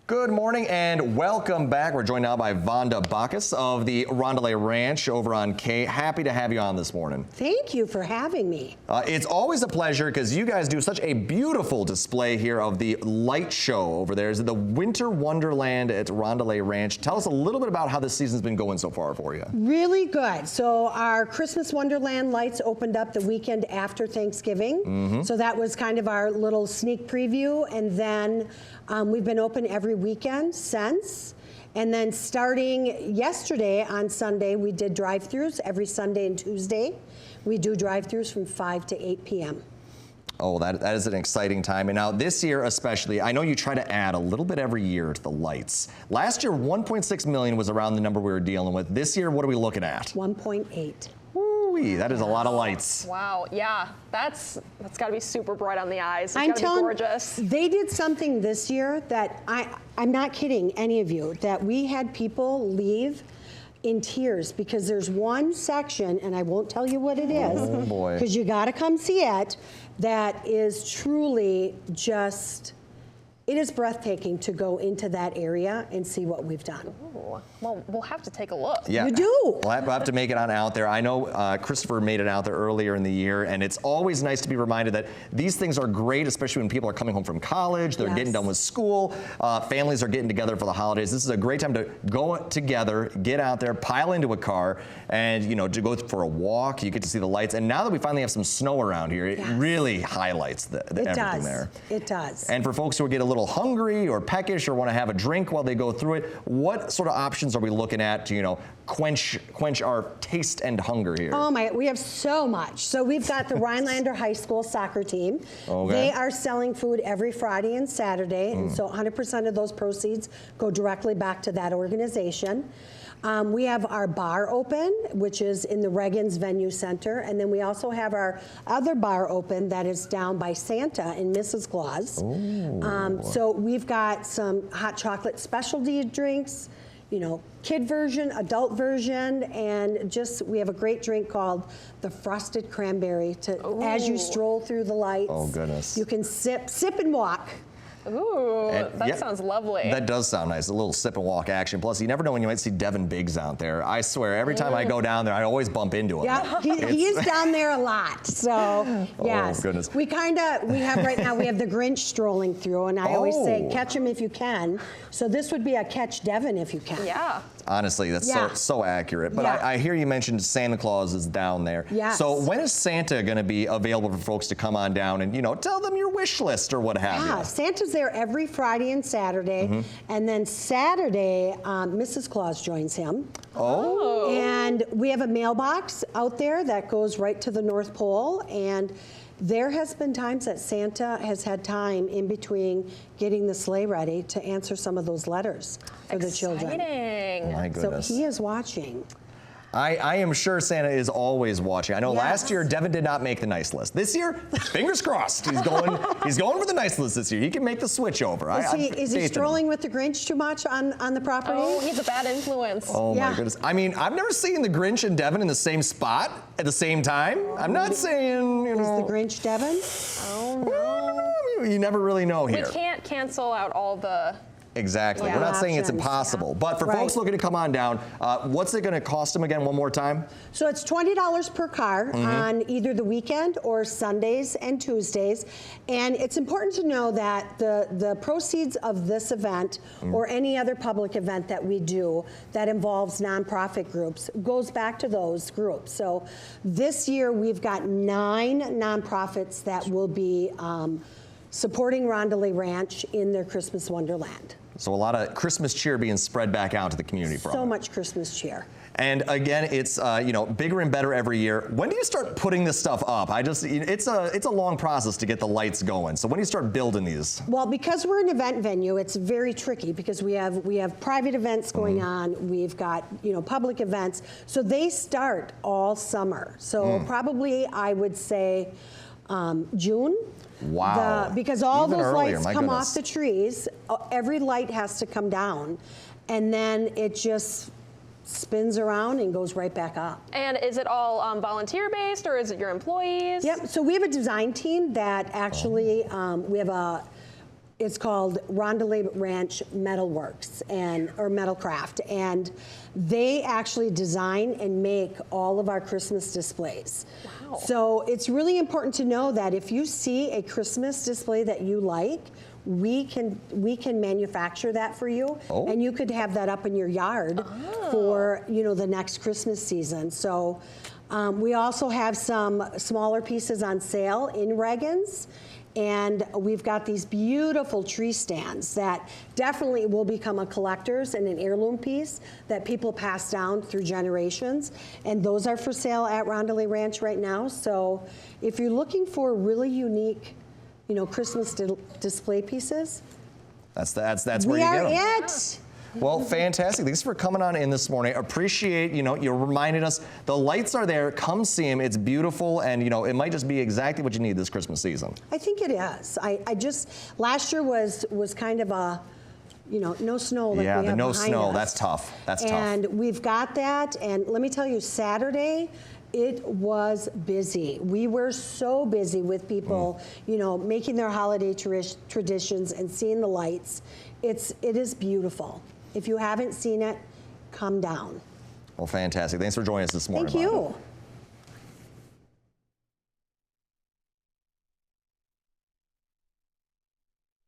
Good morning and welcome back. We're joined now by Vonda Bacchus of the Rondele Ranch over on K. Happy to have you on this morning. Thank you for having me. It's always a pleasure because you guys do such a beautiful display here of the light show over there. Is it the Winter Wonderland at Rondele Ranch? Tell us a little bit about how this season's been going so far for you. Really good. So our Christmas Wonderland lights opened up the weekend after Thanksgiving. So that was kind of our little sneak preview. And then we've been open every weekend since. And then starting yesterday on Sunday, we did drive-thrus every Sunday and Tuesday. We do drive-thrus from 5 to 8 p.m. Oh, that is an exciting time. And now this year especially, I know you try to add a little bit every year to the lights. Last year, 1.6 million was around the number we were dealing with. This year, what are we looking at? 1.8. Woo-wee, that is a lot of lights. Wow, yeah, that's got to be super bright on the eyes. It's I'm got to be telling gorgeous. They did something this year that I'm not kidding any of you, that we had people leave in tears because there's one section, and I won't tell you what it is, oh boy, because you got to come see it, that is truly just, it is breathtaking to go into that area and see what we've done. Ooh. Well, we'll have to take a look. Yeah. You do. We'll have to make it on out there. I know Christopher made it out there earlier in the year, and it's always nice to be reminded that these things are great, especially when people are coming home from college, they're getting done with school, families are getting together for the holidays. This is a great time to go together, get out there, pile into a car, and to go for a walk. You get to see the lights, and now that we finally have some snow around here, it really highlights everything there. It does. And for folks who get a little hungry or peckish or want to have a drink while they go through it, what sort of options are we looking at to quench our taste and hunger here? Oh my, we have so much. So we've got the Rhinelander High School soccer team. Okay. They are selling food every Friday and Saturday, and so 100% of those proceeds go directly back to that organization. We have our bar open, which is in the Reagan's Venue Center, and then we also have our other bar open that is down by Santa and Mrs. Claus. So we've got some hot chocolate specialty drinks, kid version, adult version, and we have a great drink called the Frosted Cranberry as you stroll through the lights. Oh goodness. You can sip and walk. Ooh, that sounds lovely. That does sound nice, a little sip and walk action. Plus, you never know when you might see Devin Biggs out there. I swear, every time I go down there, I always bump into him. Yeah, he is down there a lot, so yes. Oh, goodness. We have right now, we have the Grinch strolling through, and I always say, catch him if you can. So this would be a catch Devin if you can. Yeah. Honestly, that's so accurate. But I hear you mentioned Santa Claus is down there. Yes. So when is Santa going to be available for folks to come on down and, tell them your wish list or what have you? Yeah, Santa's there every Friday and Saturday, and then Saturday, Mrs. Claus joins him. Oh. And we have a mailbox out there that goes right to the North Pole, and there has been times that Santa has had time in between getting the sleigh ready to answer some of those letters for the children. Exciting. My goodness. So he is watching. I am sure Santa is always watching. I know last year Devin did not make the nice list. This year, fingers crossed, he's going for the nice list this year. He can make the switch over. Is he strolling with the Grinch too much on the property? Oh, he's a bad influence. Oh my goodness. I mean, I've never seen the Grinch and Devin in the same spot at the same time. I'm not saying, Is the Grinch Devin? Oh no. You never really know here. We can't cancel out all the... Exactly. We're not saying it's impossible. But for folks looking to come on down, what's it going to cost them again one more time? So it's $20 per car on either the weekend or Sundays and Tuesdays. And it's important to know that the proceeds of this event or any other public event that we do that involves nonprofit groups goes back to those groups. So this year we've got 9 nonprofits that will be supporting Rondele Ranch in their Christmas Wonderland. So a lot of Christmas cheer being spread back out to the community from it. So much Christmas cheer. And again, it's bigger and better every year. When do you start putting this stuff up? It's a long process to get the lights going. So when do you start building these? Well, because we're an event venue, it's very tricky because we have private events going on. We've got public events, so they start all summer. So probably I would say June. Wow. Because all Even those earlier, lights my come goodness. off the trees. Every light has to come down, and then it just spins around and goes right back up. And is it all volunteer-based, or is it your employees? Yep, so we have a design team that actually, we have It's called Rondele Ranch Metalworks or Metalcraft, and they actually design and make all of our Christmas displays. Wow. So it's really important to know that if you see a Christmas display that you like, we can manufacture that for you, and you could have that up in your yard for the next Christmas season. So we also have some smaller pieces on sale in Reagan's. And we've got these beautiful tree stands that definitely will become a collector's and an heirloom piece that people pass down through generations. And those are for sale at Rondele Ranch right now. So if you're looking for really unique, Christmas display pieces, that's where we you are get them. it. Well, fantastic. Thanks for coming on in this morning. Appreciate, you're reminding us the lights are there. Come see them. It's beautiful, and it might just be exactly what you need this Christmas season. I think it is. Last year was kind of a, no snow like we have the no behind snow. us. That's tough. That's tough. And we've got that, and let me tell you, Saturday, it was busy. We were so busy with people, making their holiday traditions and seeing the lights. It is beautiful. If you haven't seen it, come down. Well, fantastic. Thanks for joining us this morning. Thank you.